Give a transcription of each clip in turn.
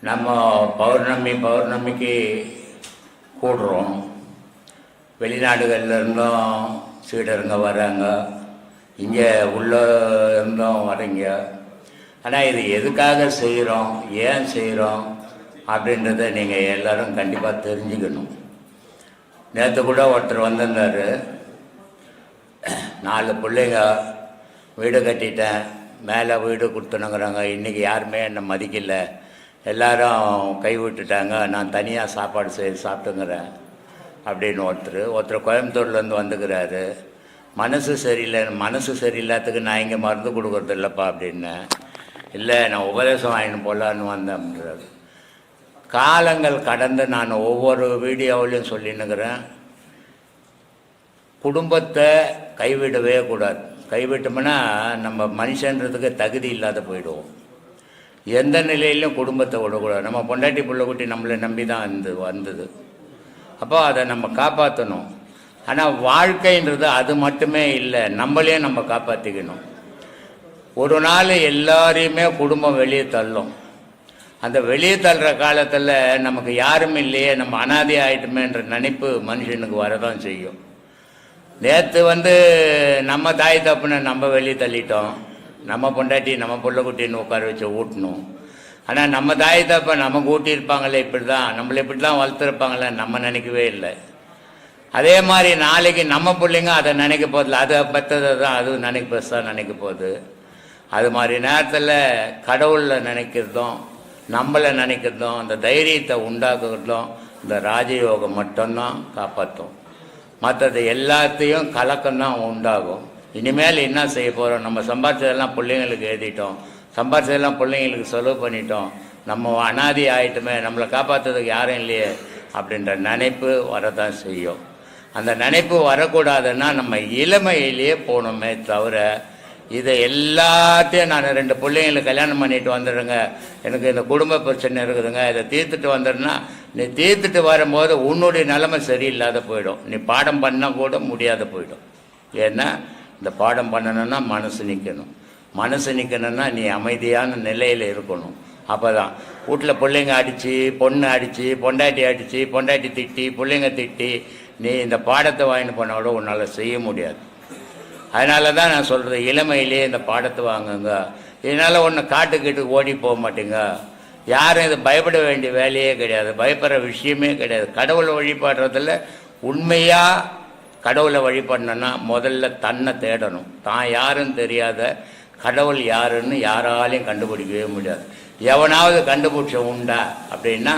நம்ம பௌர்ணமிக்கு கூடுறோம். வெளிநாடுகளில் இருந்தும் சீடருங்க வராங்க, இங்கே உள்ள இருந்தும் வரீங்க. ஆனால் இது எதுக்காக செய்கிறோம், ஏன் செய்கிறோம் அப்படின்றத நீங்கள் எல்லோரும் கண்டிப்பாக தெரிஞ்சுக்கணும். நேற்று கூட ஒருத்தர் வந்திருந்தார், 4 பிள்ளைங்க, வீடு கட்டிட்டேன், மேலே வீடு கொடுத்துனுங்கிறாங்க, இன்றைக்கி யாருமே என்னை மதிக்கலை, எல்லாரும் கைவிட்டுட்டாங்க, நான் தனியாக சாப்பாடு செய்து சாப்பிட்டுங்கிறேன் அப்படின்னு ஒருத்தர் கோயம்புத்தூர்லேருந்து வந்துக்கிறாரு. மனசு சரியில்லாததுக்கு நான் இங்கே மருந்து கொடுக்குறது இல்லைப்பா அப்படின்னேன். இல்லை, நான் உபதேசம் வாங்கிட்டு போகலான்னு வந்தேன் அப்படின்றாரு. காலங்கள் கடந்து நான் ஒவ்வொரு வீடியோவிலையும் சொல்லின்னுக்கிறேன், குடும்பத்தை கைவிடவே கூடாது. கைவிட்டோம்னா நம்ம மனுஷன்றதுக்கு தகுதி இல்லாத போயிடுவோம். எந்த நிலையிலும் குடும்பத்தை விடக்கூடாது. நம்ம பொண்டாட்டி புள்ள குட்டி நம்மளை நம்பி தான் வந்தது. அப்போ அதை நம்ம காப்பாற்றணும். ஆனால் வாழ்க்கைன்றது அது மட்டுமே இல்லை, நம்மளையும் நம்ம காப்பாற்றிக்கணும். ஒரு நாள் எல்லாரையுமே குடும்பம் வெளியே தள்ளும். அந்த வெளியே தள்ளுற காலத்தில் நமக்கு யாரும் இல்லையே, நம்ம அனாதை ஆகிட்டுமேன்ற நினைப்பு மனுஷனுக்கு வரதான் செய்யும். நேற்று நம்ம தாய் தப்புன்னு நம்ம வெளியே தள்ளிட்டோம், நம்ம பொண்டாட்டி நம்ம புள்ள குட்டின்னு உட்கார வச்சு ஊட்டணும். ஆனால் நம்ம தாய் தப்பை நமக்கு ஊட்டியிருப்பாங்களே, இப்படி தான் நம்மளை இப்படி தான் வளர்த்துருப்பாங்களே நம்ம நினைக்கவே இல்லை. அதே மாதிரி நாளைக்கு நம்ம பிள்ளைங்க அதை நினைக்க போதில்லை, அதை பற்றதை தான் அது பெருசாக நினைக்க போகுது. அது மாதிரி நேரத்தில் கடவுளில் நினைக்கிறதும் நம்மளை நினைக்கிறதும் அந்த தைரியத்தை உண்டாக்குறதும் இந்த ராஜயோகம் மட்டும்தான் காப்பாற்றும். மற்றது எல்லாத்தையும் கலக்கம்தான் உண்டாகும். இனிமேல் என்ன செய்ய போகிறோம், நம்ம சம்பாதிச்சதெல்லாம் பிள்ளைங்களுக்கு எழுதிட்டோம், சம்பாதிச்சதெல்லாம் பிள்ளைங்களுக்கு செலவு பண்ணிட்டோம், நம்ம அனாதி ஆகிட்டுமே, நம்மளை காப்பாற்றுறதுக்கு யாரும் இல்லையே அப்படின்ற நினைப்பு வரதான் செய்யும். அந்த நினைப்பு வரக்கூடாதுன்னா நம்ம இளமையிலேயே போகணுமே தவிர, இதை எல்லாத்தையும் நான் 2 பிள்ளைங்களுக்கு கல்யாணம் பண்ணிட்டு வந்துடுங்க, எனக்கு இந்த குடும்ப பிரச்சனை இருக்குதுங்க, இதை தீர்த்துட்டு வந்துடுனா, நீ தீர்த்துட்டு வரும்போது உன்னுடைய நிலைமை சரியில்லாத போயிடும். நீ பாடம் பண்ணால் கூட முடியாத போயிடும். ஏன்னா இந்த பாடம் பண்ணணும்னா மனசு நிற்கணும்னா நீ அமைதியான நிலையில் இருக்கணும். அப்போ தான் வீட்டில் பிள்ளைங்க அடித்து, பொண்ணு அடித்து, பொண்டாட்டி திட்டி, பிள்ளைங்க திட்டி நீ இந்த பாடத்தை வாங்கிட்டு போனால் கூட உன்னால் செய்ய முடியாது. அதனால தான் நான் சொல்கிறது, இளமையிலே இந்த பாடத்தை வாங்குங்க. இதனால் ஒன்று காட்டுக்கிட்டு ஓடி போக மாட்டேங்க. யாரும் இதை பயப்பட வேண்டிய வேலையே கிடையாது, பயப்படுற விஷயமே கிடையாது. கடவுளை வழிபாடுறதில் உண்மையாக கடவுளை வழிபடணுன்னா முதல்ல தன்னை தேடணும். தான் யாருன்னு தெரியாத கடவுள் யாருன்னு யாராலையும் கண்டுபிடிக்கவே முடியாது. எவனாவது கண்டுபிடிச்ச உண்டா அப்படின்னா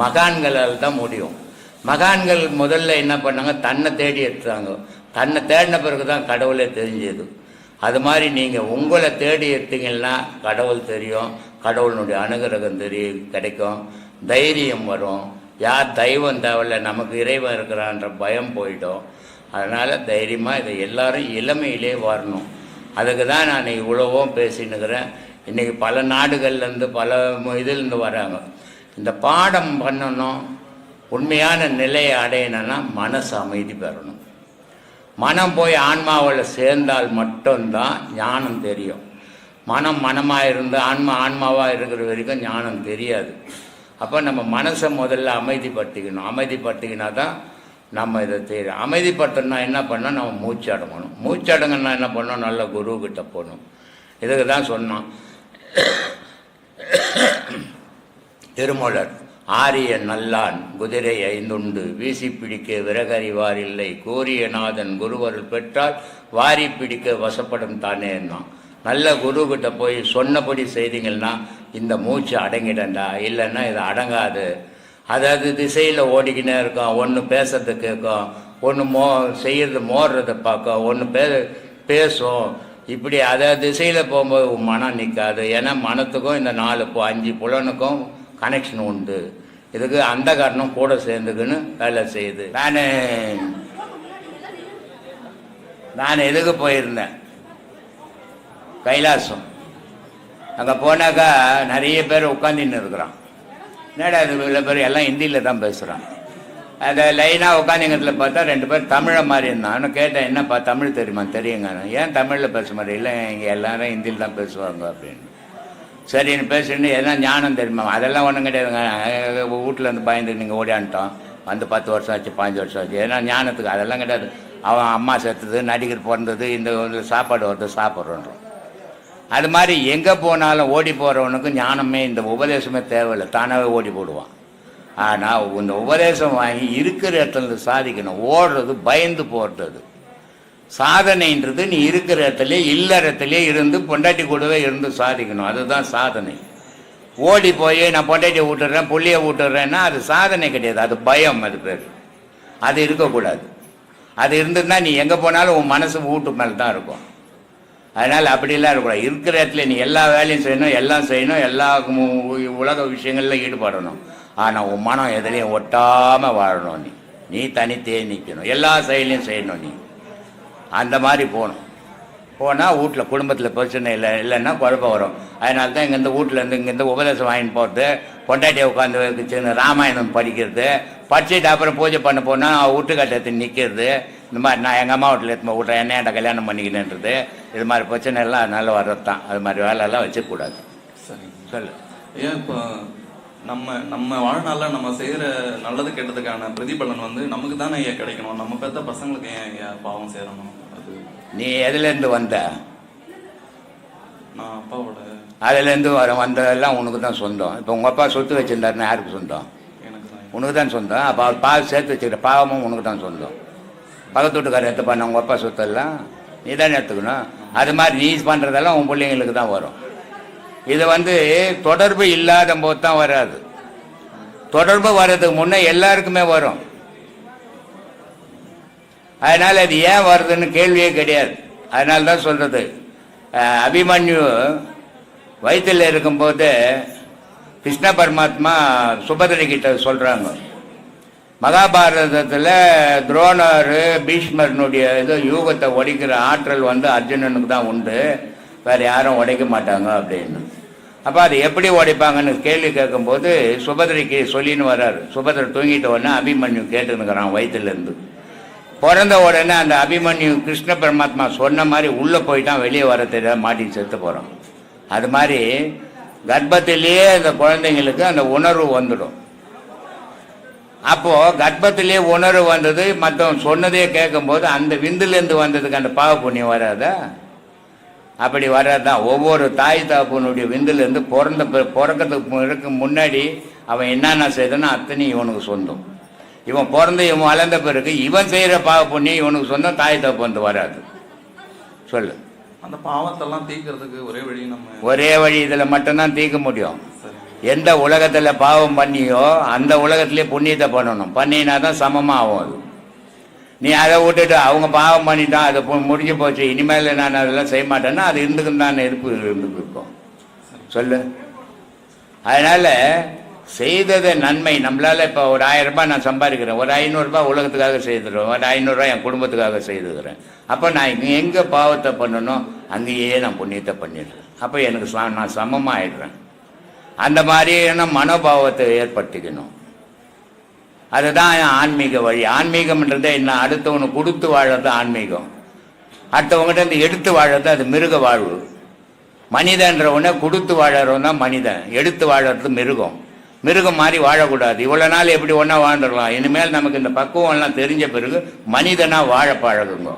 மகான்களால் தான் முடியும். மகான்கள் முதல்ல என்ன பண்ணாங்க, தன்னை தேடி எடுத்தாங்க. தன்னை தேடின பிறகு தான் கடவுளே தெரிஞ்சது. அது மாதிரி நீங்கள் உங்களை தேடி எடுத்தீங்கன்னா கடவுள் தெரியும், கடவுளுடைய அனுகிரகம் கிடைக்கும், தைரியம் வரும். யார் தெய்வம் தேவையில்ல, நமக்கு இறைவன் இருக்கிறான்ற பயம் போயிடும். அதனால் தைரியமாக இதை எல்லாரும் இளமையிலே வரணும். அதுக்கு தான் நான் இவ்வளவும் பேசினுக்கிறேன். இன்றைக்கி பல நாடுகள்லேருந்து பல இதிலேருந்து வராங்க. இந்த பாடம் பண்ணணும், உண்மையான நிலையை அடையணும்னா மனசு அமைதி பெறணும். மனம் போய் ஆன்மாவில் சேர்ந்தால் மட்டும்தான் ஞானம் தெரியும். மனமாக இருந்து ஆன்மாவாக இருக்கிற வரைக்கும் ஞானம் தெரியாது. அப்போ நம்ம மனசை முதல்ல அமைதிப்படுத்திக்கினா தான் நம்ம இதை தெரியும். அமைதிப்படுத்தணும்னா என்ன பண்ணோம், நம்ம மூச்சடங்கன்னா என்ன பண்ணோம், நல்ல குருக்கிட்ட போகணும். இதுக்கு தான் சொன்னோம் திருமூலர், ஆரிய நல்லான் குதிரை 5 வீசி பிடிக்க விறகறிவார் இல்லை, கூறிய நாதன் குருவருள் பெற்றால் வாரி பிடிக்க வசப்படும் தானேன்னா. நல்ல குருக்கிட்ட போய் சொன்னபடி செய்தீங்கன்னா இந்த மூச்சு அடங்கிடண்டா, இல்லைன்னா இது அடங்காது. அதாவது திசையில் ஓடிக்கினே இருக்கும், ஒன்று பேசுறது கேட்கும், ஒன்று செய்கிறது மோடுறதை பார்க்கும், ஒன்று பேசும். இப்படி அதை திசையில் போகும்போது மனம் நிற்காது. ஏன்னா மனத்துக்கும் இந்த 4-5 புலனுக்கும் கனெக்ஷன் உண்டு. இதுக்கு அந்த காரணம் கூட சேர்ந்துக்குன்னு வேலை செய்யுது. நான் எதுக்கு போயிருந்தேன், கைலாசம். அங்கே போனாக்கா நிறைய பேர் உட்காந்துன்னு இருக்கிறான். என்னடா அது, இவ்வளோ பேர் எல்லாம் ஹிந்தியில் தான் பேசுகிறான். அதை லைனாக உட்காந்துங்கிறதுல பார்த்தா 2 பேர் தமிழை மாதிரி இருந்தான். நான் கேட்டேன், என்னப்பா தமிழ் தெரியுமா? தெரியுங்க. ஏன் தமிழில் பேச மாதிரி? இல்லை, இங்கே எல்லாரும் ஹிந்தியில் தான் பேசுவாங்க அப்படின்னு. சரின்னு பேசுன்னு எதனா ஞானம் தெரியுமா? அதெல்லாம் ஒன்றும் கிடையாதுங்க. வீட்டில் இருந்து பயந்து நீங்கள் ஓடியான்ட்டோம் வந்து 10 வருஷம் ஆச்சு 15 வருஷம் ஆச்சு. ஏன்னா ஞானத்துக்கு அதெல்லாம் கிடையாது. அவன் அம்மா செத்துது, நடிகர் பிறந்தது, இந்த சாப்பாடு வருது சாப்பிட்றோன்றோம். அது மாதிரி எங்கே போனாலும் ஓடி போகிறவனுக்கு ஞானமே இந்த உபதேசமே தேவையில்லை, தானாகவே ஓடி போடுவான். ஆனால் இந்த உபதேசம் வாங்கி இருக்கிற இடத்துல சாதிக்கணும். ஓடுறது பயந்து போடுறது. சாதனைன்றது நீ இருக்கிற இடத்துல இல்லறத்திலே இருந்து பொண்டாட்டி கூடவே இருந்து சாதிக்கணும். அதுதான் சாதனை. ஓடி போய் நான் பொண்டாட்டியை விட்டுறேன் புள்ளியை விட்டுறேன்னா அது சாதனை கிடையாது, அது பயம். அது பேர். அது இருக்கக்கூடாது. அது இருந்ததுன்னா நீ எங்கே போனாலும் உன் மனசு வீட்டு மேலே தான் இருக்கும். அதனால் அப்படிலாம் இருக்கக்கூடாது. இருக்கிற இடத்துல நீ எல்லா வேலையும் செய்யணும், எல்லாம் செய்யணும், எல்லா உலக விஷயங்கள்ல ஈடுபடணும். ஆனால் உன் மனம் எதுலேயும் ஒட்டாமல் வாழணும். நீ தனித்தே நிற்கணும், எல்லா செயலையும் செய்யணும். நீ அந்த மாதிரி போனால் வீட்டில் குடும்பத்தில் பிரச்சனை இல்லைன்னா குழப்பம் வரும். அதனால தான் இங்கேருந்து வீட்டிலேருந்து இங்கேருந்து உபதேசம் வாங்கிட்டு போகிறது, பொண்டாட்டியை உட்காந்து சின்ன ராமாயணம் படிக்கிறது, படிச்சுட்டு அப்புறம் பூஜை பண்ண போனால் வீட்டு கட்டத்தை நிற்கிறது. இந்த மாதிரி நான் எங்கள் அம்மா வீட்டில் எடுத்து விட்றேன், என்னையாண்ட கல்யாணம் பண்ணிக்கினேன்றது, இது மாதிரி பிரச்சனை எல்லாம் அதனால வர்றது தான். அது மாதிரி வேலையெல்லாம் வச்சுக்கூடாது. சரி சொல்லு. ஏன் இப்போ நம்ம வாழ்நாளில் நம்ம செய்கிற நல்லது கெட்டதுக்கான பிரதிபலன் வந்து நமக்கு தானே ஐயா கிடைக்கணும். நம்ம பெற்ற பசங்களுக்கு ஏன் ஐயா பாவம் சேரணும்? அது நீ எதுலேருந்து வந்த? நான் அப்பாவோட. அதுலேருந்து வந்ததெல்லாம் உனக்கு தான் சொந்தம். இப்போ உங்கள் அப்பா சொத்து வச்சுருந்தாருன்னா யாருக்கு சொந்தம்? எனக்கு தான். உனக்கு தான் சொந்தம். அப்போ அவர் பால் சேர்த்து வச்சுக்கிற பாவமும் உனக்கு தான் சொந்தம். பக்கத்து வீட்டுக்காரர் எடுத்து பண்ண உங்கள் அப்பா சொத்தெல்லாம் நீ தானே எடுத்துக்கணும். அது மாதிரி நீ பண்ணுறதெல்லாம் உன் பிள்ளைங்களுக்கு தான் வரும். இது வந்து தொடர்பு இல்லாத போது தான் வராது. தொடர்பு வர்றதுக்கு முன்னே எல்லாருக்குமே வரும். அதனால் அது ஏன் வருதுன்னு கேள்வியே கிடையாது. அதனால தான் சொல்கிறது, அபிமன்யு வயிற்றில் இருக்கும்போது கிருஷ்ண பரமாத்மா சுபதிரை கிட்ட சொல்கிறாங்க, மகாபாரதத்தில் துரோணர் பீஷ்மர்னுடைய இது யூகத்தை உடைக்கிற ஆற்றல் வந்து அர்ஜுனனுக்கு தான் உண்டு, வேறு யாரும் உடைக்க மாட்டாங்க அப்படின்னு. அப்போ அது எப்படி உடைப்பாங்கன்னு கேள்வி கேட்கும்போது சுபதிரைக்கு சொல்லின்னு வர்றாரு. சுபதிரை தூங்கிட்ட உடனே அபிமன்யு கேட்டுன்னுக்கிறான் வயிற்றுலேருந்து. பிறந்த உடனே அந்த அபிமன்யு கிருஷ்ண பரமாத்மா சொன்ன மாதிரி உள்ளே போயிட்டான், வெளியே வர தெரியாத மாட்டி செத்து போகிறான். அது மாதிரி கர்ப்பத்திலேயே அந்த குழந்தைங்களுக்கு அந்த உணர்வு வந்துடும். அப்போது கர்ப்பத்திலே உணர்வு வந்தது, மற்றவன் சொன்னதே கேட்கும்போது அந்த விந்துலேருந்து வந்ததுக்கு அந்த பாவ புண்ணியம் வராதா? அப்படி வர்றதுதான். ஒவ்வொரு தாய் தாப்பனுடைய விந்துலேருந்து பிறக்கிறதுக்கு முன்னாடி அவன் என்னென்ன செய்தானோ அத்தனை இவனுக்கு சொந்தம். இவன் பிறந்து இவன் வளர்ந்த பிறகு இவன் செய்கிற பாவ புண்ணியம் இவனுக்கு சொந்தம், தாய் தாப்பு வந்து வராது. சொல்லு. அந்த பாவத்தெல்லாம் தீர்க்கறதுக்கு ஒரே வழி இதில் மட்டும்தான் தீர்க்க முடியும். எந்த உலகத்தில் பாவம் பண்ணியோ அந்த உலகத்திலே புண்ணியத்தை பண்ணணும். பண்ணினா தான் சமமாக ஆகும். அது நீ அதை விட்டுட்டு அவங்க பாவம் பண்ணிட்டான், அதை முடிஞ்சு போச்சு, இனிமேல் நான் அதெல்லாம் செய்ய மாட்டேன்னா அது இருந்துக்குன்னு தான் இருந்துக்கு இருக்கும். சொல்லு. அதனால் செய்தது நன்மை. நம்மளால் இப்போ ஒரு 1000 ரூபாய் நான் சம்பாதிக்கிறேன், ஒரு 500 ரூபாய் உலகத்துக்காக செய்துடுறேன், ஒரு 500 ரூபாய் என் குடும்பத்துக்காக செய்துக்கிறேன். அப்போ நான் எங்கே பாவத்தை பண்ணணும் அங்கேயே நான் புண்ணியத்தை பண்ணிடுறேன். அப்போ எனக்கு நான் சமமாக ஆயிடுறேன். அந்த மாதிரியான மனோபாவத்தை ஏற்படுத்திக்கணும். அதுதான் ஆன்மீக வழி. ஆன்மீகம்ன்றதே என்ன? அடுத்தவனுக்கு கொடுத்து வாழறது ஆன்மீகம். அடுத்தவங்ககிட்ட இருந்து எடுத்து வாழறது அது மிருக வாழ்வு. மனிதன்றவனை கொடுத்து வாழறவன் தான் மனிதன், எடுத்து வாழறது மிருகம். மிருகம் மாதிரி வாழக்கூடாது. இவ்வளோ நாள் எப்படி ஒன்றா வாழ்ந்துடலாம். இனிமேல் நமக்கு இந்த பக்குவம்லாம் தெரிஞ்ச பிறகு மனிதனாக வாழ பழகுங்க.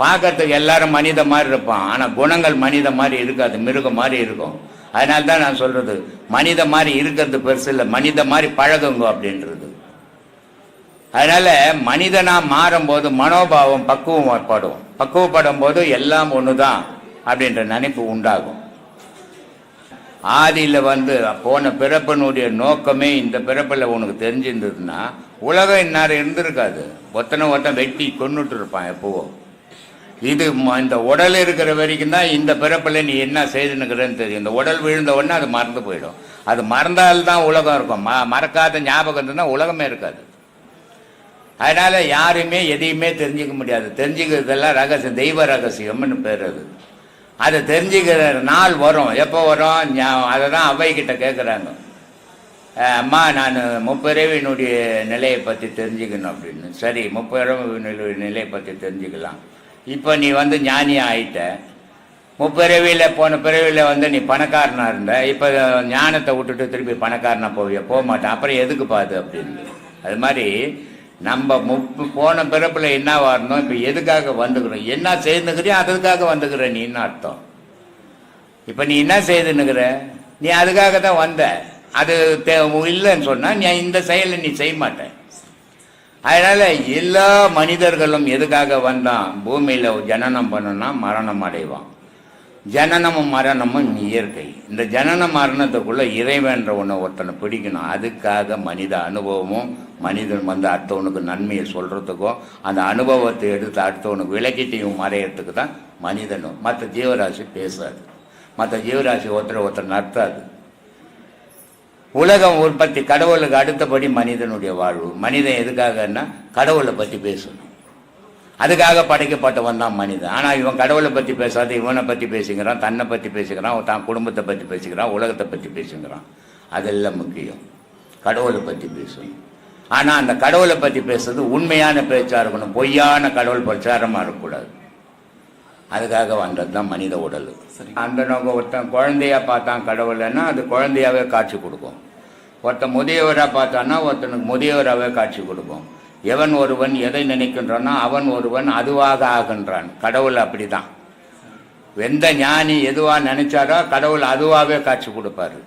பார்க்கறதுக்கு எல்லாரும் மனித மாதிரி இருப்பான், ஆனால் குணங்கள் மனித மாதிரி இருக்காது, மிருகம் மாதிரி இருக்கும். அதனால தான் நான் சொல்கிறது, மனித மாதிரி இருக்கிறது பெருசு இல்லை, மனித மாதிரி பழகுங்க அப்படின்றது. அதனால் மனிதனாக மாறும்போது மனோபாவம் பக்குவப்படும் போது எல்லாம் ஒன்று தான் அப்படின்ற நினைப்பு உண்டாகும். ஆதியில் வந்து போன பிறப்பினுடைய நோக்கமே இந்த பிறப்பில் உனக்கு தெரிஞ்சிருந்ததுன்னா உலகம் இந்நேரம் இருந்திருக்காது. ஒருத்தன் வெட்டி கொண்டுட்டு இருப்பான் எப்போவோ. இது இந்த உடல் இருக்கிற வரைக்கும் தான் இந்த பிறப்பில் நீ என்ன செய்துன்னுக்கிறேன்னு தெரியும். இந்த உடல் விழுந்த உடனே அது மறந்து போயிடும். அது மறந்தால்தான் உலகம் இருக்கும். மறக்காத ஞாபகம் இருந்ததுன்னா உலகமே இருக்காது. அதனால் யாருமே எதையுமே தெரிஞ்சிக்க முடியாது. தெரிஞ்சுக்கிறதெல்லாம் ரகசியம், தெய்வ ரகசியம்னு பேர். அதை தெரிஞ்சுக்கிற நாள் வரும். எப்போ வரும்? அதை தான் அவ்வைக்கிட்ட கேட்குறாங்க, அம்மா நான் முப்பிறவினுடைய நிலையை பற்றி தெரிஞ்சுக்கணும் அப்படின்னு. சரி, முப்பிறவினுடைய நிலையை பற்றி தெரிஞ்சுக்கலாம். இப்போ நீ வந்து ஞானியாக ஆயிட்ட, முப்பிறவியில் போன பிறவியில் வந்து நீ பணக்காரனாக இருந்த, இப்போ ஞானத்தை விட்டுட்டு திருப்பி பணக்காரனாக போவிய, போக மாட்டேன், அப்புறம் எதுக்கு பாது அப்படின்னு. அது மாதிரி நம்ம போன பிறப்பில் என்ன வரணும், இப்போ எதுக்காக வந்துக்கிறோம், என்ன செய்துக்கிறியோ அதுக்காக வந்துக்கிற நீன்னு அர்த்தம். இப்போ நீ என்ன செய்துன்னுக்கிற, நீ அதுக்காக தான் வந்த, அது இல்லைன்னு சொன்னால் நீ இந்த செயலை நீ செய்ய மாட்டேன். அதனால் எல்லா மனிதர்களும் எதுக்காக வந்தான், பூமியில் ஜனனம் பண்ணணும்னா மரணம் அடைவான். ஜனனமும் மரணமும் இயற்கை. இந்த ஜனன மரணத்துக்குள்ளே இறைவன்ற ஒன்று ஒருத்தனை பிடிக்கணும். அதுக்காக மனித அனுபவமும் மனிதன் வந்து அடுத்தவனுக்கு நன்மையை சொல்கிறதுக்கும் அந்த அனுபவத்தை எடுத்து அடுத்தவனுக்கு விளக்கிட்டையும் மறையிறதுக்கு தான் மனிதனும். மற்ற ஜீவராசி பேசாது, மற்ற ஜீவராசி ஒருத்தர் நடத்தாது. உலகம் உற்பத்தி கடவுளுக்கு அடுத்தபடி மனிதனுடைய வாழ்வு. மனிதன் எதுக்காகன்னா கடவுளை பற்றி பேசணும், அதுக்காக படைக்கப்பட்டவன் தான் மனிதன். ஆனால் இவன் கடவுளை பற்றி பேசாத, இவனை பற்றி பேசிக்கிறான், தன்னை பற்றி பேசிக்கிறான், தான் குடும்பத்தை பற்றி பேசிக்கிறான், உலகத்தை பற்றி பேசிக்கிறான். அதெல்லாம் முக்கியம், கடவுளை பற்றி பேசணும். ஆனால் அந்த கடவுளை பற்றி பேசுறது உண்மையான பேச்சாக இருக்கணும், பொய்யான கடவுள் பிரச்சாரமாக இருக்கக்கூடாது. அதுக்காக வந்தது தான் மனித உடல். அந்த நோக்கம் ஒருத்தன் குழந்தையா பார்த்தான் கடவுளைன்னா அது குழந்தையாவே காட்சி கொடுக்கும். ஒருத்தன் முதியவராக பார்த்தான்னா ஒருத்தனுக்கு முதியவராகவே காட்சி கொடுக்கும். எவன் ஒருவன் எதை நினைக்கின்றானோ அவன் ஒருவன் அதுவாக ஆகின்றான். கடவுள் அப்படி தான். எந்த ஞானி எதுவாக நினைச்சாரோ கடவுள் அதுவாகவே காட்சி கொடுப்பாரு.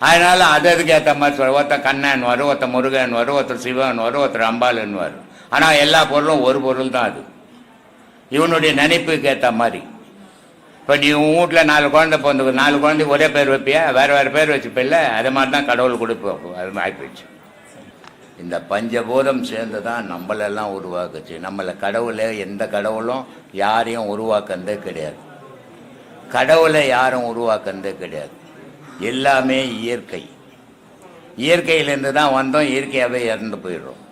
அதனால அதுக்கு ஏற்ற மாதிரி சொல்ல, ஒருத்தன் கண்ணன்வார், ஒருத்தன் முருகன்வார், ஒருத்தர் சிவன்வார், ஒருத்தர் அம்பாள்ன்வார். ஆனால் எல்லா பொருளும் ஒரு பொருள் தான். அது இவனுடைய நினைப்புக்கு ஏற்ற மாதிரி. இப்போ நீ உன் வீட்டில் 4 குழந்தை பிறந்து 4 குழந்தைக்கு ஒரே பேர் வைப்பியா, வேறு பேர் வச்சுப்பில்ல, அது மாதிரி தான் கடவுள் கொடுப்போம். அது ஆகிப்போச்சு. இந்த பஞ்சபூதம் சேர்ந்து தான் நம்மளெல்லாம் உருவாக்குச்சு. நம்மளை கடவுளை எந்த கடவுளும் யாரையும் உருவாக்குறதே கிடையாது. கடவுளை யாரும் உருவாக்குறதே கிடையாது. எல்லாமே இயற்கை. இயற்கையிலேருந்து தான் வந்தோம், இயற்கையாகவே இறந்து போயிடுறோம்.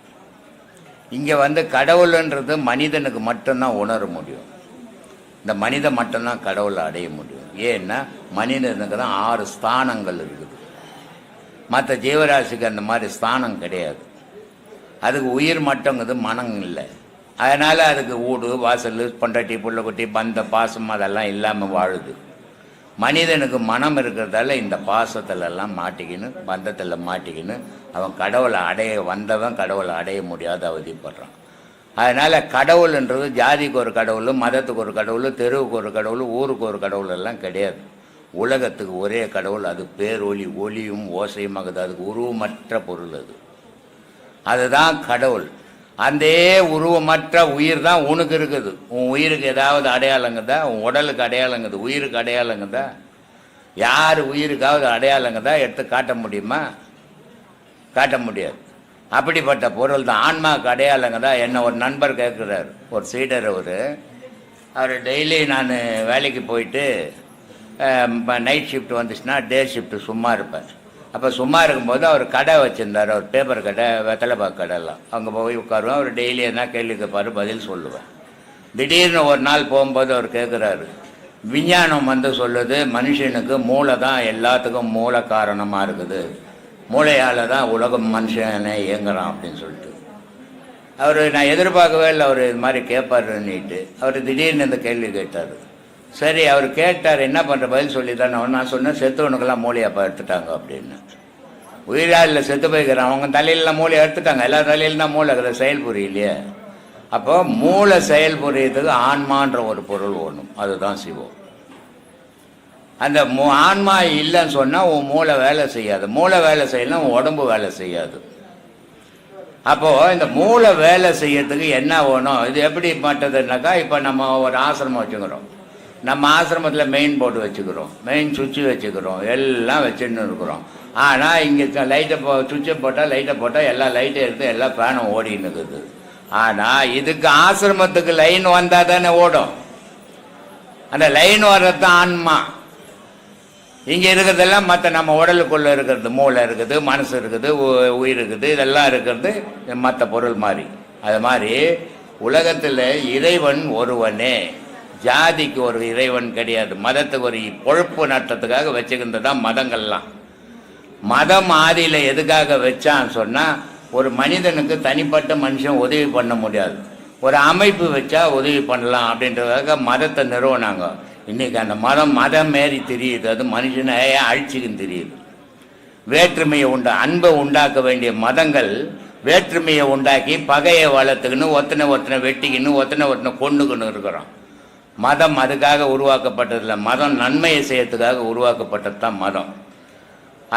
இங்கே வந்து கடவுள்ன்றது மனிதனுக்கு மட்டும்தான் உணர முடியும். இந்த மனிதன் மட்டும்தான் கடவுளை அடைய முடியும். ஏன்னா மனிதனுக்கு தான் 6 ஸ்தானங்கள் இருக்குது. மற்ற ஜீவராசிக்கு அந்த மாதிரி ஸ்தானம் கிடையாது. அதுக்கு உயிர் மட்டுங்கிறது மனம் இல்லை. அதனால் அதுக்கு வீடு வாசல் பொண்டாட்டி புள்ளக்குட்டி பந்த பாசம் அதெல்லாம் இல்லாமல் வாழுது. மனிதனுக்கு மனம் இருக்கிறதால இந்த பாசத்திலெல்லாம் மாட்டிக்கின்னு பந்தத்தில் மாட்டிக்கின்னு அவன் கடவுளை வந்தவன் கடவுளை அடைய முடியாத அவதிப்படுறான். அதனால் கடவுள்ன்றது ஜாதிக்கு ஒரு கடவுள், மதத்துக்கு ஒரு கடவுள், தெருவுக்கு ஒரு கடவுள், ஊருக்கு ஒரு கடவுள் எல்லாம் கிடையாது. உலகத்துக்கு ஒரே கடவுள். அது பேரொளி, ஒளியும் ஓசையுமாகுது. அதுக்கு உருவமற்ற பொருள். அதுதான் கடவுள். அந்த உருவமற்ற உயிர் தான் உனக்கு இருக்குது. உன் உயிருக்கு ஏதாவது அடையாளங்குதா? உன் உடலுக்கு அடையாளங்குது, உயிருக்கு அடையாளங்குதா? யார் உயிருக்காவது அடையாளங்குதா? எடுத்து காட்ட முடியுமா? காட்ட முடியாது. அப்படிப்பட்ட பொருள் தான் ஆன்மாவுக்கு அடையாளங்குதா? என்ன ஒரு நண்பர் கேட்குறாரு, ஒரு சீடர். அவர் டெய்லி நான் வேலைக்கு போயிட்டு நைட் ஷிஃப்ட் வந்துச்சுன்னா டே ஷிஃப்ட்டு சும்மா இருப்பேன். அப்போ சும்மா இருக்கும்போது அவர் கடை வச்சுருந்தார், அவர் பேப்பர் கடை, வெத்தலைப்பாக்கு கடைலாம். அங்கே போய் உட்காருவேன். அவர் டெய்லி என்ன கேள்வி கேட்பார், பதில் சொல்லுவேன். திடீர்னு ஒரு நாள் போகும்போது அவர் கேட்குறாரு, விஞ்ஞானம் வந்து சொல்லுது மனுஷனுக்கு மூளை தான் எல்லாத்துக்கும் மூல காரணமாக இருக்குது, மூளையால் தான் உலகம் மனுஷனை இயங்குறான் அப்படின்னு சொல்லிட்டு. அவர் நான் எதிர்பார்க்கவே இல்லை அவர் இது மாதிரி கேட்பாருன்னுட்டு. அவர் திடீர்னு இந்த கேள்வி கேட்டார். சரி, அவர் கேட்டார், என்ன பண்ணுற பதில் சொல்லி தானே. நான் சொன்னேன், செத்தவனுக்கெல்லாம் மூளையப்பா எடுத்துட்டாங்க அப்படின்னு. உயிரா இல்லை, செத்து போய்க்கிறான். அவங்க தலையிலலாம் மூளை எடுத்துட்டாங்க. எல்லா தலையிலும் தான் மூளை இருக்கிற செயல் புரியலையே. அப்போ மூளை செயல் புரியறதுக்கு ஆன்மான்ற ஒரு பொருள் ஒன்றும், அதுதான் சிவம். அந்த ஆன்மா இல்லைன்னு சொன்னால் உன் மூளை வேலை செய்யாது. மூளை வேலை செய்யலாம், உன் உடம்பு வேலை செய்யாது. அப்போது இந்த மூளை வேலை செய்யறதுக்கு என்ன வேணும்? இது எப்படி மாட்டதுன்னாக்கா, இப்போ நம்ம ஒரு ஆசிரமம் வச்சுக்கிறோம். நம்ம ஆசிரமத்தில் மெயின் போர்டு வச்சுக்கிறோம், மெயின் சுவிட்சு வச்சுக்கிறோம், எல்லாம் வச்சுன்னு இருக்கிறோம். ஆனால் இங்கே லைட்டை சுவிட்சை போட்டால் லைட்டை போட்டால் எல்லா லைட்டும் எடுத்து எல்லா ஃபேனும் ஓடின்னு இருக்குது. ஆனால் இதுக்கு ஆசிரமத்துக்கு லைன் வந்தால் தானே ஓடும். அந்த லைன் வர்றது தான் ஆன்மா. இங்கே இருக்கிறதெல்லாம் மற்ற நம்ம உடலுக்குள்ளே இருக்கிறது, மூளை இருக்குது, மனசு இருக்குது, உயிர் இருக்குது, இதெல்லாம் இருக்கிறது மற்ற பொருள் மாதிரி. அது மாதிரி உலகத்தில் இறைவன் ஒருவனே. ஜாதிக்கு ஒரு இறைவன் கிடையாது. மதத்துக்கு ஒரு பொழப்பு நட்டத்துக்காக வச்சுக்கின்றது தான் மதங்கள்லாம். மதம் ஆதியில் எதுக்காக வச்சான்னு சொன்னால், ஒரு மனிதனுக்கு தனிப்பட்ட மனுஷன் உதவி பண்ண முடியாது, ஒரு அமைப்பு வச்சா உதவி பண்ணலாம் அப்படின்றதுக்காக மதத்தை நிறுவனாங்க. இன்றைக்கி அந்த மதம் மாரி தெரியுது, அது மனுஷனை அழிச்சிக்குன்னு தெரியுது. வேற்றுமையை அன்பை உண்டாக்க வேண்டிய மதங்கள் வேற்றுமையை உண்டாக்கி பகையை வளர்த்துக்கின்னு ஒத்தனை வெட்டிக்கின்னு ஒத்தனை கொண்டுக்கின்னு இருக்கிறோம். மதம் அதுக்காக உருவாக்கப்பட்டதில்லை. மதம் நன்மையை செய்யறதுக்காக உருவாக்கப்பட்டது தான் மதம்.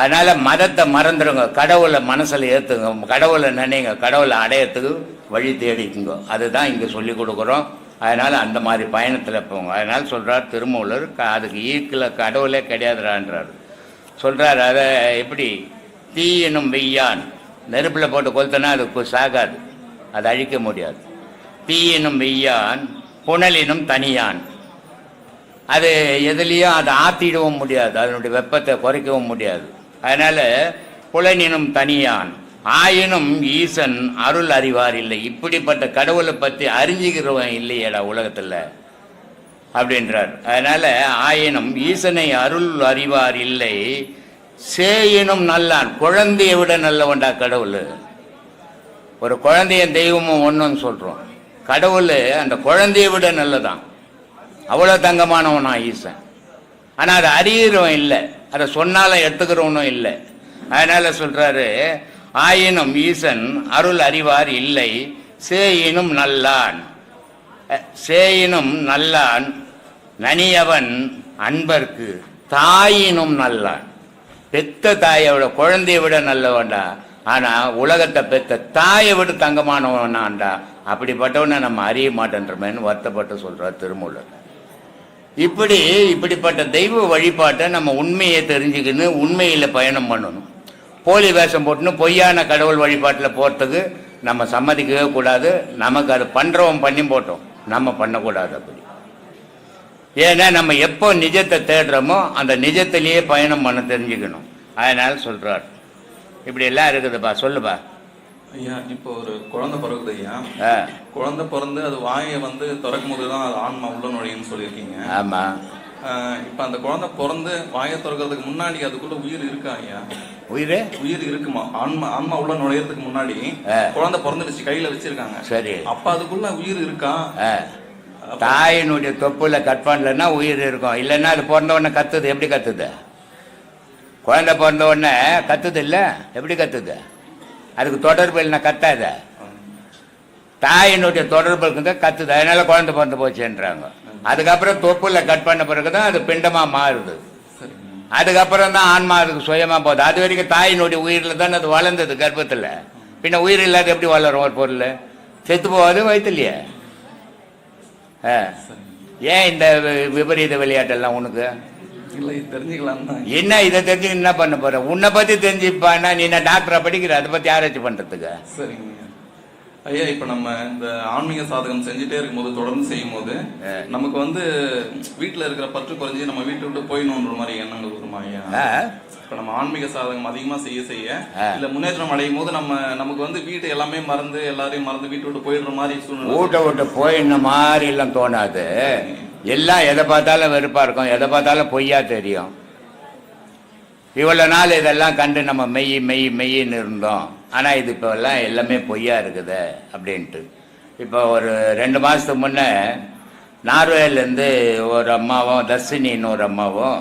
அதனால் மதத்தை மறந்துடுங்க, கடவுளை மனசில் ஏற்றுங்க, கடவுளை நினைங்க, கடவுளை அடையத்துக்கு வழி தேடிக்குங்க. அதுதான் இங்கே சொல்லி கொடுக்குறோம். அதனால் அந்த மாதிரி பயணத்தில் போங்க. அதனால் சொல்கிறார் திருமூலர், அதுக்கு ஈர்க்கில் கடவுளே கிடையாதுறான்றார். சொல்கிறார், அதை எப்படி தீயினும் வெய்யான், நெருப்பில் போட்டு கொளுத்தனா அது சாகாது, அதை அழிக்க முடியாது. தீயினும் வெய்யான் புனலினும் தனியான், அது எதுலேயும் அதை ஆற்றிடவும் முடியாது, அதனுடைய வெப்பத்தை குறைக்கவும் முடியாது. அதனால் புலனினும் தனியான் ஆயினும் ஈசன் அருள் அறிவார் இல்லை. இப்படிப்பட்ட கடவுளை பற்றி அறிஞ்சிக்கிறவன் இல்லையடா உலகத்தில் அப்படின்றார். அதனால் ஆயினும் ஈசனை அருள் அறிவார் இல்லை, சேயினும் நல்லான், குழந்தையை விட நல்லவன்டா கடவுள். ஒரு குழந்தைய தெய்வமும் ஒன்றுன்னு சொல்கிறோம், கடவுள் அந்த குழந்தையை விட நல்லதான், அவ்வளோ தங்கமானவனா ஈசன். ஆனால் அதை அறிகிறவன் இல்லை, அதை சொன்னாலும் எடுத்துக்கிறவனும் இல்லை. அதனால் சொல்கிறாரு, ஆயினும் ஈசன் அருள் அறிவார் இல்லை, சேயினும் நல்லான், சேயினும் நல்லான் நனியவன் அன்பர்க்கு தாயினும் நல்லான். பெத்த தாயோட குழந்தையை விட நல்லவன்டா, ஆனால் உலகத்தை பெத்த தாயை விட தங்கமானவனான்டா. அப்படிப்பட்டவனை நம்ம அறிய மாட்டேன்றமேன்னு வருத்தப்பட்டு சொல்கிறார் திருமூலர். இப்படிப்பட்ட தெய்வ வழிபாட்டை நம்ம உண்மையை தெரிஞ்சுக்கின்னு உண்மையில் பயணம் பண்ணணும். போலி வேஷம் போட்டுன்னு பொய்யான கடவுள் வழிபாட்டில் போகிறதுக்கு நம்ம சம்மதிக்கவே கூடாது. நமக்கு அது பண்ணுறவன் பண்ணி போட்டோம், நம்ம பண்ணக்கூடாது அப்படி. ஏன்னா நம்ம எப்போ நிஜத்தை தேடுறோமோ அந்த நிஜத்திலேயே பயணம் பண்ண தெரிஞ்சுக்கணும். அதனால் சொல்கிறார், இப்படி எல்லாம் இருக்குதுப்பா, சொல்லுப்பா. ஐயா, இப்போ ஒரு குழந்தை பிறகுது ஐயா, குழந்தை பிறந்து அது வாயை திறக்கும் போது தான் அது ஆன்மா உள்ள நுழையுன்னு சொல்லியிருக்கீங்க. ஆமா. இப்ப அந்த குழந்தை பிறந்து வாயை திறக்கிறதுக்கு முன்னாடி அதுக்குள்ள உயிர் இருக்கா ஐயா? உயிர் இருக்குமா? ஆன்மா உள்ள நுழையறதுக்கு முன்னாடி குழந்தை பிறந்துடுச்சு, கையில வச்சிருக்காங்க. சரி, அப்ப அதுக்குள்ள உயிர் இருக்கா? தாயினுடைய தொப்புல கட் பண்ணலன்னா உயிர் இருக்கும், இல்லைன்னா அது பிறந்த உடனே கத்துது. எப்படி கத்துது? குழந்தை பிறந்த உடனே கத்துது இல்ல, எப்படி கத்துது? அதுக்கு தொடர்பு இல்லைன்னா கத்தாத. தாயினுடைய தொடர்பு இருக்குங்க கத்துது, அதனால குழந்தை பிறந்து போச்சுன்றாங்க. அதுக்கப்புறம் தொப்புல கட் பண்ண பிறகுதான் அது பிண்டமா மாறுது. அதுக்கப்புறம் தான் ஆன்மா அதுக்கு சுயமா போகுது. அது வரைக்கும் தாயினுடைய உயிரில தான் அது வளர்ந்தது கர்ப்பத்தில். பின்ன உயிர் இல்லாத எப்படி வளரும் ஒரு பொருள்? செத்து போகாது வயிற்றுலையே. ஏன் இந்த விபரீத விளையாட்டெல்லாம் உனக்கு? என்ன இதை தெரிஞ்சு என்ன பண்ண போற? உன்னை பத்தி தெரிஞ்சுப்பான்னா நீ என்ன டாக்டரா படிக்கிற? அதை பத்தி ஆராய்ச்சி பண்றதுக்கு? சரிங்க ஐயா. இப்ப நம்ம இந்த ஆன்மீக சாதகம் செஞ்சுட்டே இருக்கும்போது, தொடர்ந்து செய்யும் போது நமக்கு வீட்டுல இருக்கிற பற்று குறைஞ்சி நம்ம வீட்டை விட்டு போயிடணுன்ற மாதிரி எண்ணங்கள் வருமா ஐயா? இப்ப நம்ம ஆன்மீக சாதகம் அதிகமா செய்ய இல்ல முன்னேற்றம் அடையும் போது நமக்கு வீட்டை எல்லாமே மறந்து எல்லாரையும் மறந்து வீட்டை விட்டு போயிடுற மாதிரி சூழ்நிலை. வீட்டை விட்டு போயிடுற மாதிரி எல்லாம் தோணாது. எல்லாம் எதை பார்த்தாலும் வெறுப்பா இருக்கும், எதை பார்த்தாலும் பொய்யா தெரியும். இவ்வளவு நாள் இதெல்லாம் கண்டு நம்ம மெய்யின்னு இருந்தோம். ஆனா இது இப்போ எல்லாம் எல்லாமே பொய்யா இருக்குது அப்படின்ட்டு. இப்போ ஒரு 2 மாசத்துக்கு முன்ன நார்வேலேருந்து ஒரு அம்மாவும், தர்ஷினின்னு ஒரு அம்மாவும்,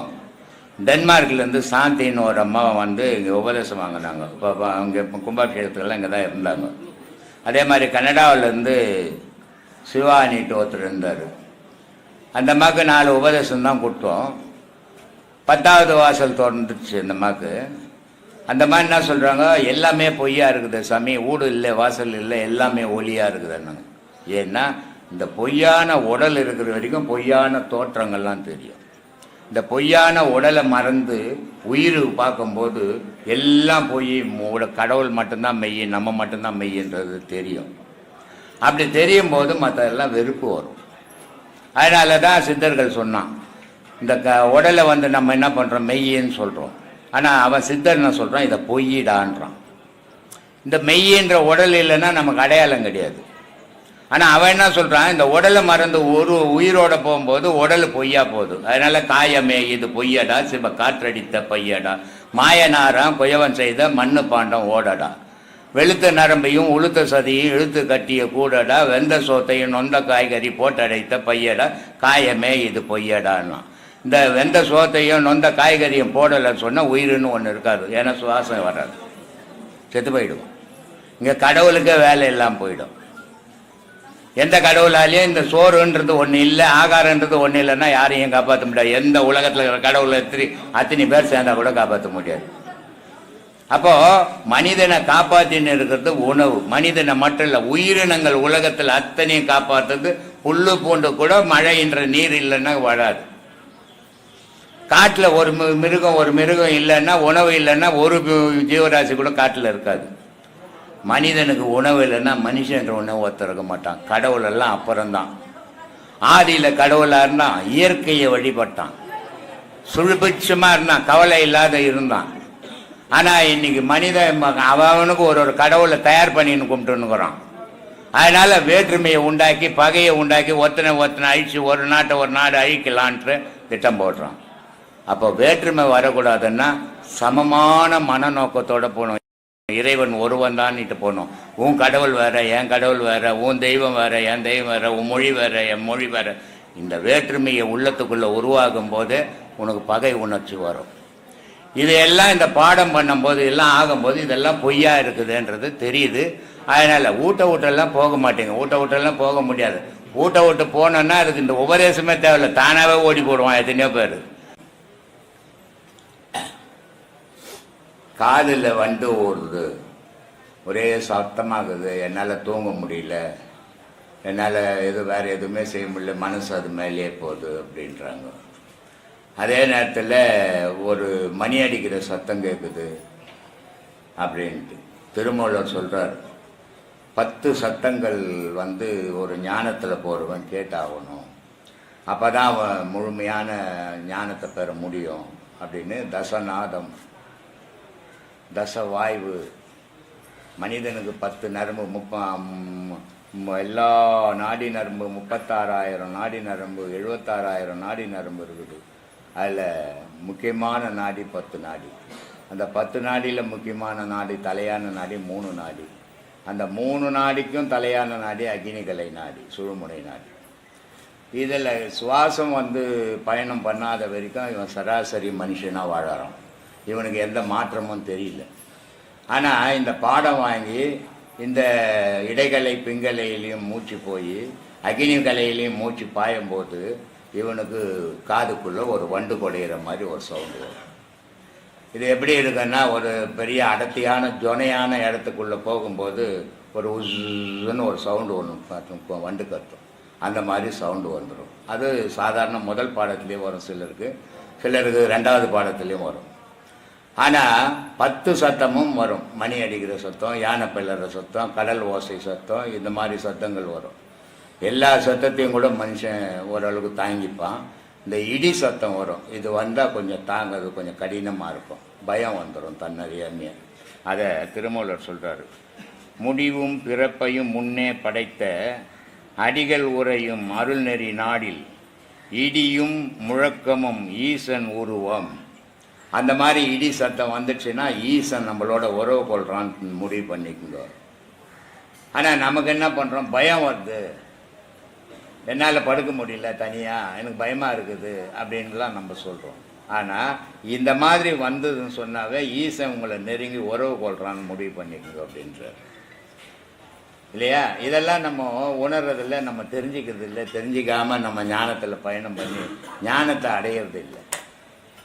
டென்மார்க்லேருந்து சாந்தின்னு ஒரு அம்மாவும் இங்கே உபதேசம் வாங்கினாங்க. இப்போ அங்கே கும்பாபிஷேகத்துக்கெல்லாம் இங்கே தான் இருந்தாங்க. அதே மாதிரி கனடாவிலேருந்து சிவானிட்டு ஒருத்தர் இருந்தார். அந்த அம்மாவுக்கு 4 உபதேசம் தான் கொடுத்தோம். 10வது வாசல் திறந்துடுச்சு அந்த அம்மாவுக்கு. அந்த மாதிரி என்ன சொல்கிறாங்க, எல்லாமே பொய்யா இருக்குது சாமி, வீடு இல்லை, வாசல் இல்லை, எல்லாமே ஒளியாக இருக்குதுன்னாங்க. ஏன்னா இந்த பொய்யான உடல் இருக்கிற வரைக்கும் பொய்யான தோற்றங்கள்லாம் தெரியும். இந்த பொய்யான உடலை மறந்து உயிர் பார்க்கும்போது எல்லாம் பொய், கடவுள் மட்டும்தான் மெய், நம்ம மட்டும்தான் மெய்ன்றது தெரியும். அப்படி தெரியும் போது மற்றதெல்லாம் வெறுப்பு வரும். அதனால தான் சித்தர்கள் சொன்னான், இந்த உடலை நம்ம என்ன பண்ணுறோம், மெய்யின்னு சொல்கிறோம். ஆனால் அவன் சித்தர் என்ன சொல்கிறான், இதை பொய்யிடான்றான். இந்த மெய்யின்ற உடல் இல்லைன்னா நமக்கு அடையாளம் கிடையாது. ஆனால் அவன் என்ன சொல்கிறான், இந்த உடலை மறந்து ஒரு உயிரோட போகும்போது உடல் பொய்யா போகுது. அதனால காயமே இது பொய்யடா, சிவ காற்றடித்த பையடா, மாயனாராம் குயவன் செய்த மண்ணு பாண்டம் ஓடடா. வெளுத்த நரம்பையும் உளுத்த சதையும் இழுத்து கட்டிய கூடடா, வெந்த சோத்தையும் நொந்த காய்கறி போட்டடைத்த பையடா, காயமே இது பொய்யடான்னா. இந்த வெந்த சோத்தையும் நொந்த காய்கறியும் போடலைன்னு சொன்னால் உயிர்னு ஒன்று இருக்காது. ஏன்னா சுவாசம் வராது, செத்து போயிடுவோம். இங்கே கடவுளுக்கே வேலை எல்லாம் போயிடும். எந்த கடவுளாலேயும் இந்த சோறுன்றது ஒன்று இல்லை, ஆகாரன்றது ஒன்று இல்லைன்னா யாரையும் காப்பாற்ற முடியாது. எந்த உலகத்தில் இருக்கிற கடவுளை அத்தனை பேர் சேர்ந்தா கூட காப்பாற்ற முடியாது. அப்போ மனிதனை காப்பாற்றின்னு இருக்கிறது உணவு. மனிதனை மட்டும் இல்லை, உயிரினங்கள் உலகத்தில் அத்தனையும் காப்பாற்றுறது. புல்லு பூண்டு கூட மழைன்ற நீர் இல்லைன்னா வாழாது. காட்டில் ஒரு மிருகம் இல்லைன்னா, உணவு இல்லைன்னா ஒரு ஜீவராசி கூட காட்டில் இருக்காது. மனிதனுக்கு உணவு இல்லைன்னா மனுஷன்ற உணவு ஒருத்தர் இருக்க மாட்டான். கடவுள் எல்லாம் அப்புறம்தான். ஆதியில் கடவுளாக இருந்தான், இயற்கையை வழிபட்டான், சுழுபட்சமாக இருந்தான், கவலை இல்லாத இருந்தான். ஆனால் இன்னைக்கு அவனுக்கு ஒரு கடவுளை தயார் பண்ணின்னு கும்பிட்டுன்னுக்குறான். அதனால வேற்றுமையை உண்டாக்கி, பகையை உண்டாக்கி, ஒத்தனை அழிச்சு ஒரு நாட்டை ஒரு நாடு அழிக்கலான்ட்டு திட்டம் போடுறான். அப்போ வேற்றுமை வரக்கூடாதுன்னா சமமான மனநோக்கத்தோடு போகணும். இறைவன் ஒருவன் தான்ட்டு போகணும். உன் கடவுள் வேற, என் கடவுள் வேற, உன் தெய்வம் வேற, என் தெய்வம் வேற, உன் மொழி வேற, என் மொழி வேற. இந்த வேற்றுமையை உள்ளத்துக்குள்ளே உருவாகும் போது உனக்கு பகை உணர்ச்சி வரும். இதையெல்லாம் இந்த பாடம் பண்ணும்போது எல்லாம் ஆகும்போது இதெல்லாம் பொய்யா இருக்குதுன்றது தெரியுது. அதனால் வீட்டெல்லாம் போக மாட்டேங்க. வீட்டெல்லாம் போக முடியாது. வீட்டு போனோன்னா அதுக்கு இந்த உபதேசமே தேவையில்லை, தானாகவே ஓடி போடுவான் எத்தனையோ பேர். காதில் வண்டு ஓடுது, ஒரே சத்தமாகுது, என்னால் தூங்க முடியல, என்னால் வேறு எதுவுமே செய்ய முடியல, மனசு அது மேலேயே போகுது அப்படின்றாங்க. அதே நேரத்தில் ஒரு மணி அடிக்கிற சத்தம் கேட்குது அப்படின்ட்டு திருமூலர் சொல்கிறார், 10 சத்தங்கள் ஒரு ஞானத்தில் போகிறவன் கேட்டாகணும், அப்போ தான் அவன் முழுமையான ஞானத்தை பெற முடியும் அப்படின்னு. தசநாதம், தசவாய்வு, மனிதனுக்கு 10 நரம்பு, எல்லா நாடி நரம்பு 36,000 நாடி நரம்பு, 76,000 நாடி நரம்பு இருக்குது. அதில் முக்கியமான நாடி 10 நாடி. அந்த 10 நாடியில் முக்கியமான நாடி, தலையான நாடி 3 நாடி. அந்த 3 நாடிக்கும் தலையான நாடி அக்னிகலை நாடி, சுழுமுனை நாடி. இதில் சுவாசம் பயணம் பண்ணாத வரைக்கும் இவன் சராசரி மனுஷனாக வாழறான். இவனுக்கு எந்த மாற்றமும் தெரியல. ஆனால் இந்த பாடம் வாங்கி இந்த இடைகலை பிங்கலையிலையும் மூச்சு போய் அக்னி கலையிலையும் மூச்சு பாயும்போது இவனுக்கு காதுக்குள்ளே ஒரு வண்டு கொடையிற மாதிரி ஒரு சவுண்டு வரும். இது எப்படி இருக்குன்னா, ஒரு பெரிய அடர்த்தியான ஜொனையான இடத்துக்குள்ளே போகும்போது ஒரு உஸ்ன்னு ஒரு சவுண்டு ஒன்று வண்டு கத்தும். அந்த மாதிரி சவுண்டு வந்துடும். அது சாதாரண முதல் பாடத்துலேயும் வரும், சிலருக்கு 2வது பாடத்துலேயும் வரும். ஆனால் 10 சத்தமும் வரும். மணி அடிக்கிற சத்தம், யானை பிளற சத்தம், கடல் ஓசை சத்தம், இந்த மாதிரி சத்தங்கள் வரும். எல்லா சத்தத்தையும் கூட மனுஷன் ஓரளவுக்கு தாங்கிப்பான். இந்த இடி சத்தம் வரும். இது வந்தால் கொஞ்சம் தாங்கிறது கொஞ்சம் கடினமாக இருக்கும், பயம் வந்துடும் தன்னறியாமையே. அதை திருமூலர் சொல்கிறாரு, முடிவும் பிறப்பையும் முன்னே படைத்த அடிகள் உரையும் அருள்நெறி நாடில் இடியும் முழக்கமும் ஈசன் உருவம். அந்த மாதிரி இடி சத்தம் வந்துடுச்சுன்னா ஈசன் நம்மளோட உறவு கொள்கிறான்னு முடிவு பண்ணிக்குங்க. ஆனால் நமக்கு என்ன பண்ணுறோம், பயம் வருது, என்னால் படுக்க முடியல தனியாக, எனக்கு பயமாக இருக்குது அப்படின்லாம் நம்ம சொல்கிறோம். ஆனால் இந்த மாதிரி வந்ததுன்னு சொன்னாவே ஈசன் உங்களை நெருங்கி உறவு கொள்கிறான்னு முடிவு பண்ணிக்குங்க அப்படின்றார் இல்லையா? இதெல்லாம் நம்ம உணர்றதில்லை, நம்ம தெரிஞ்சிக்கிறது இல்லை. தெரிஞ்சிக்காமல் நம்ம ஞானத்தில் பயணம் பண்ணி ஞானத்தை அடையிறது இல்லை.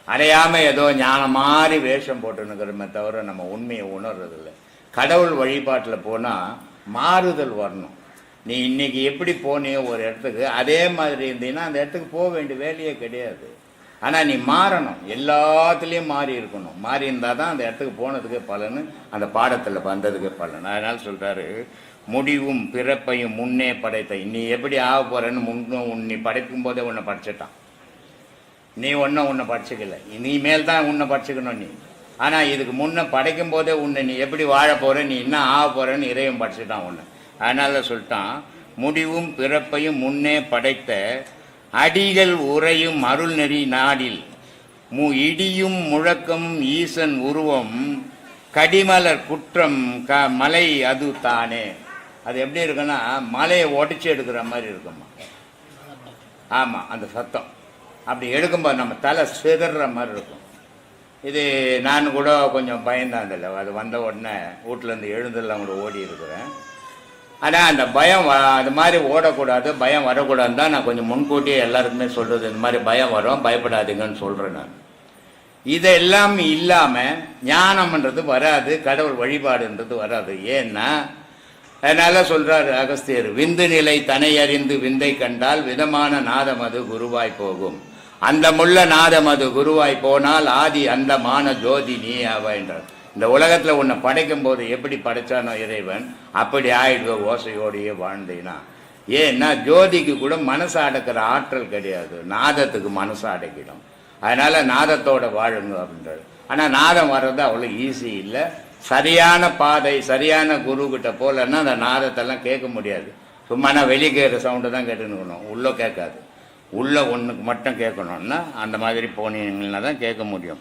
அடையாமல் ஏதோ ஞானம் மாதிரி வேஷம் போட்டுன்னுக்கிறோமே தவிர நம்ம உண்மையை உணர்றதில்லை. கடவுள் வழிபாட்டில் போனால் மாறுதல் வரணும். நீ இன்னைக்கு எப்படி போனியோ ஒரு இடத்துக்கு, அதே மாதிரி இருந்தீங்கன்னா அந்த இடத்துக்கு போக வேண்டிய வேலையே கிடையாது. ஆனால் நீ மாறணும், எல்லாத்துலேயும் மாறி இருக்கணும். மாறி இருந்தால் தான் அந்த இடத்துக்கு போனதுக்கு பலன், அந்த பாடத்தில் வந்ததுக்கு பலன். அதனால் சொல்கிறாரு, முடிவும் பிறப்பையும் முன்னே படைத்த. நீ எப்படி ஆக போகிறேன்னு நீ படைக்கும் போதே உன்னை படிச்சிட்டான். நீ உன்னை படிச்சுக்கல, இனிமேல் தான் உன்னை படிச்சுக்கணும் நீ. ஆனால் இதுக்கு முன்னே படைக்கும் போதே நீ எப்படி வாழ போகிற, நீ என்ன ஆக போகிறேன்னு இறைவன் படிச்சுட்டான் உன்னை. அதனால சொல்லிட்டான், முடிவும் பிறப்பையும் முன்னே படைத்த அடிகள் உரையும் அருள்நெறி நாடில் இடியும் முழக்கமும் ஈசன் உருவம் கடிமலர் குற்றம் மலை அது தானே. அது எப்படி இருக்குன்னா மலையை உடச்சி எடுக்கிற மாதிரி இருக்குமா. ஆமாம், அந்த சத்தம் அப்படி எடுக்கும்போது நம்ம தலை சிதற மாதிரி இருக்கும். இது நான் கூட கொஞ்சம் பயந்தான் இல்லை, அது வந்த உடனே வீட்டிலேருந்து எழுந்தெல்லாம் கூட ஓடி இருக்கிறேன். ஆனால் அந்த பயம் அது மாதிரி ஓடக்கூடாது, பயம் வரக்கூடாதுன்னு தான் நான் கொஞ்சம் முன்கூட்டியே எல்லாருக்குமே சொல்கிறது. இந்த மாதிரி பயம் வரும், பயப்படாதீங்கன்னு சொல்கிறேன் நான். இதெல்லாம் இல்லாமல் ஞானம்ன்றது வராது, கடவுள் வழிபாடுன்றது வராது. ஏன்னா அதனால் சொல்கிறார் அகஸ்தியர், விந்து நிலை தனை அறிந்து விந்தை கண்டால் விதமான நாதம் அது குருவாய் போகும். அந்த முள்ள நாதம் அது குருவாய் போனால் ஆதி அந்த மான ஜோதி நீ ஆவாய்ன்றார். இந்த உலகத்தில் உன்னை படைக்கும் போது எப்படி படைச்சானோ இறைவன், அப்படி ஆயிடுவ ஓசையோடையே வாழ்ந்தீனா. ஏன்னா ஜோதிக்கு கூட மனசு அடக்கிற ஆற்றல் கிடையாது, நாதத்துக்கு மனசு அடக்கிடும். அதனால் நாதத்தோட வாழுங்க அப்படின்றாரு. ஆனால் நாதம் வர்றது அவ்வளோ ஈஸி இல்லை. சரியான பாதை, சரியான குருக்கிட்ட போலன்னா அந்த நாதத்தெல்லாம் கேட்க முடியாது. சும்மா வெளியே கேட்குற சவுண்டு தான் கேட்டுக்கணும், உள்ளே கேட்காது. உள்ளே ஒன்றுக்கு மட்டும் கேட்கணுன்னா அந்த மாதிரி போனீங்கன்னா தான் கேட்க முடியும்.